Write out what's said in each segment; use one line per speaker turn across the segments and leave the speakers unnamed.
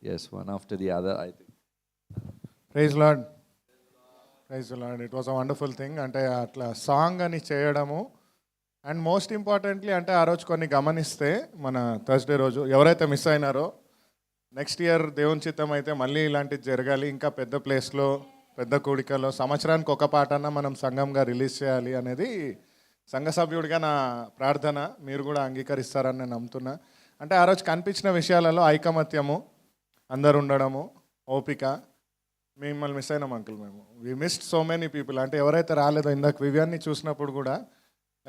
Yes, one after the other, I think.
Praise Lord. Praise Lord. It was a wonderful thing. అంటే అట్లా song అని చేయడము and most importantly అంటే ఆ రోజు కొన్ని గమనిస్తే మన థర్స్డే రోజు ఎవరైతే మిస్ అయినారో నెక్స్ట్ ఇయర్ దేవుని చిత్తం అయితే మళ్ళీ ఇలాంటిది జరగాలి, ఇంకా పెద్ద ప్లేస్లో పెద్ద కూడికలో సంవత్సరానికి ఒక పాటన్నా మనం సంఘంగా రిలీజ్ చేయాలి అనేది సంఘ సభ్యుడిగా నా ప్రార్థన. మీరు కూడా అంగీకరిస్తారని నేను నమ్ముతున్నా. అంటే ఆ రోజు కనిపించిన విషయాలలో ఐకమత్యము, అందరు ఉండడము, ఓపిక. మిమ్మల్ని మిస్ అయినాం అంకుల్. మేము we missed so many people. అంటే ఎవరైతే రాలేదో ఇందాక వివియాన్ని చూసినప్పుడు కూడా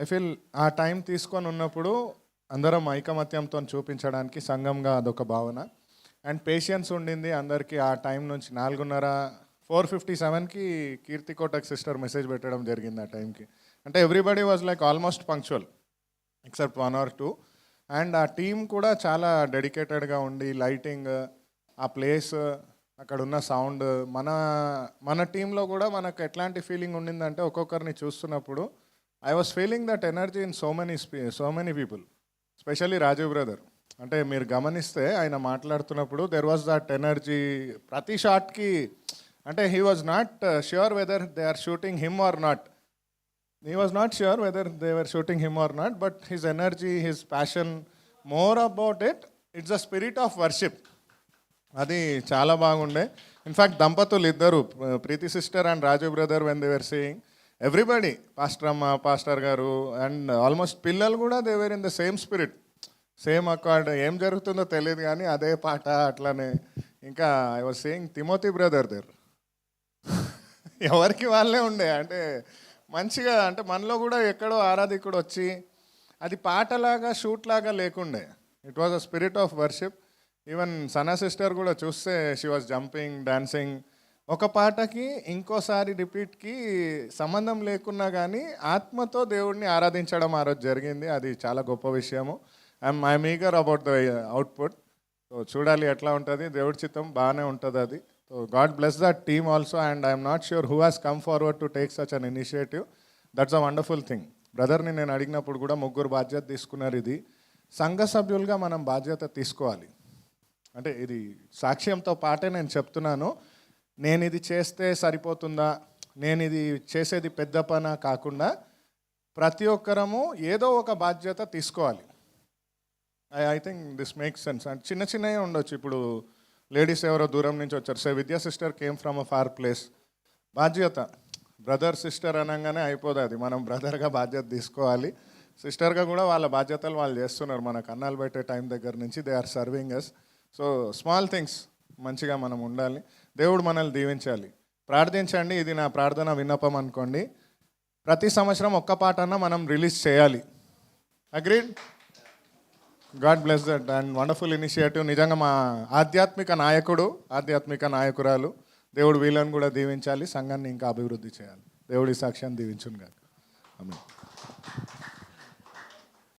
ఐ ఫీల్ ఆ టైం తీసుకొని ఉన్నప్పుడు అందరం ఐకమత్యంతో చూపించడానికి సంఘంగా అదొక భావన అండ్ పేషెన్స్ ఉండింది అందరికీ. ఆ టైం నుంచి 4:57కి కీర్తి కోటక్ సిస్టర్ మెసేజ్ పెట్టడం జరిగింది ఆ టైంకి. అంటే everybody was like almost punctual except 1 or 2. And ఆ టీం కూడా చాలా డెడికేటెడ్గా ఉండి లైటింగ్, ఆ ప్లేస్, అక్కడ ఉన్న సౌండ్, మన టీంలో కూడా మనకు ఎట్లాంటి ఫీలింగ్ ఉండిందంటే ఒక్కొక్కరిని చూస్తున్నప్పుడు I was feeling that energy in so many people, specially Rajiv brother. అంటే మీరు గమనిస్తే ఆయన మాట్లాడుతున్నప్పుడు దెర్ వాజ్ దట్ ఎనర్జీ ప్రతి షాట్కి. అంటే he was not sure whether they are shooting him or not. He was not sure whether they were shooting him or not, but his energy, his passion, more about it, it's a spirit of worship. అది చాలా బాగుండే. In fact దంపతులు ఇద్దరు, Preethi sister and Raju brother, when they were saying everybody, pastor అమ్మ, pastor garu and almost పిల్లలు కూడా they were in the same spirit, same accord. ఏం జరుగుతుందో తెలియదు కానీ అదే పాట అట్లానే. ఇంకా I was saying Timothy brother there ఎవరికి వాళ్ళే ఉండే. అంటే మంచిగా, అంటే మనలో కూడా ఎక్కడో ఆరాధికుడు వచ్చి అది పాటలాగా షూట్ లాగా లేకుండే. It was a spirit of worship. Even Sana sister కూడా చూస్తే షీ వాజ్ జంపింగ్, డాన్సింగ్. ఒక పాటకి ఇంకోసారి రిపీట్కి సంబంధం లేకున్నా కానీ ఆత్మతో దేవుడిని ఆరాధించడం ఆ రోజు జరిగింది. అది చాలా గొప్ప విషయము. I'm eager about the output. So చూడాలి ఎట్లా ఉంటుంది. దేవుడి చిత్తం బాగానే ఉంటుంది అది. So God bless that team also, and I am not sure who has come forward to take such an initiative. That's a wonderful thing. బ్రదర్ని నేను అడిగినప్పుడు కూడా ముగ్గురు బాధ్యత తీసుకున్నారు. ఇది సంఘ సభ్యులుగా మనం బాధ్యత తీసుకోవాలి. అంటే ఇది సాక్ష్యంతో పాటే నేను చెప్తున్నాను. నేను ఇది చేస్తే సరిపోతుందా, నేను ఇది చేసేది పెద్ద పనా కాకుండా ప్రతి ఒక్కరము ఏదో ఒక బాధ్యత తీసుకోవాలి. I think this makes sense. And చిన్న చిన్నవి ఉండొచ్చు. ఇప్పుడు లేడీస్ ఎవరో దూరం నుంచి వచ్చారు. So Vidya sister came from a far place. బాధ్యత బ్రదర్ సిస్టర్ అనగానే అయిపోదు అది. మనం బ్రదర్గా బాధ్యత తీసుకోవాలి. సిస్టర్గా కూడా వాళ్ళ బాధ్యతలు వాళ్ళు చేస్తున్నారు. మనకు అన్నాలు పెట్టే టైం దగ్గర నుంచి they are serving us. So small things మంచిగా మనం ఉండాలి. దేవుడు మనల్ని దీవించాలి. ప్రార్థించండి. ఇది నా ప్రార్థన విన్నపం అనుకోండి. ప్రతి సంవత్సరం ఒక్క పాటన్నా మనం రిలీజ్ చేయాలి. Agreed? God bless that and wonderful initiative. నిజంగా మా ఆధ్యాత్మిక నాయకుడు, ఆధ్యాత్మిక నాయకురాలు, దేవుడు వీళ్ళని కూడా దీవించాలి, సంఘాన్ని ఇంకా అభివృద్ధి చేయాలి. దేవుడి సాక్ష్యాన్ని దీవించును గాక. ఆమేన్.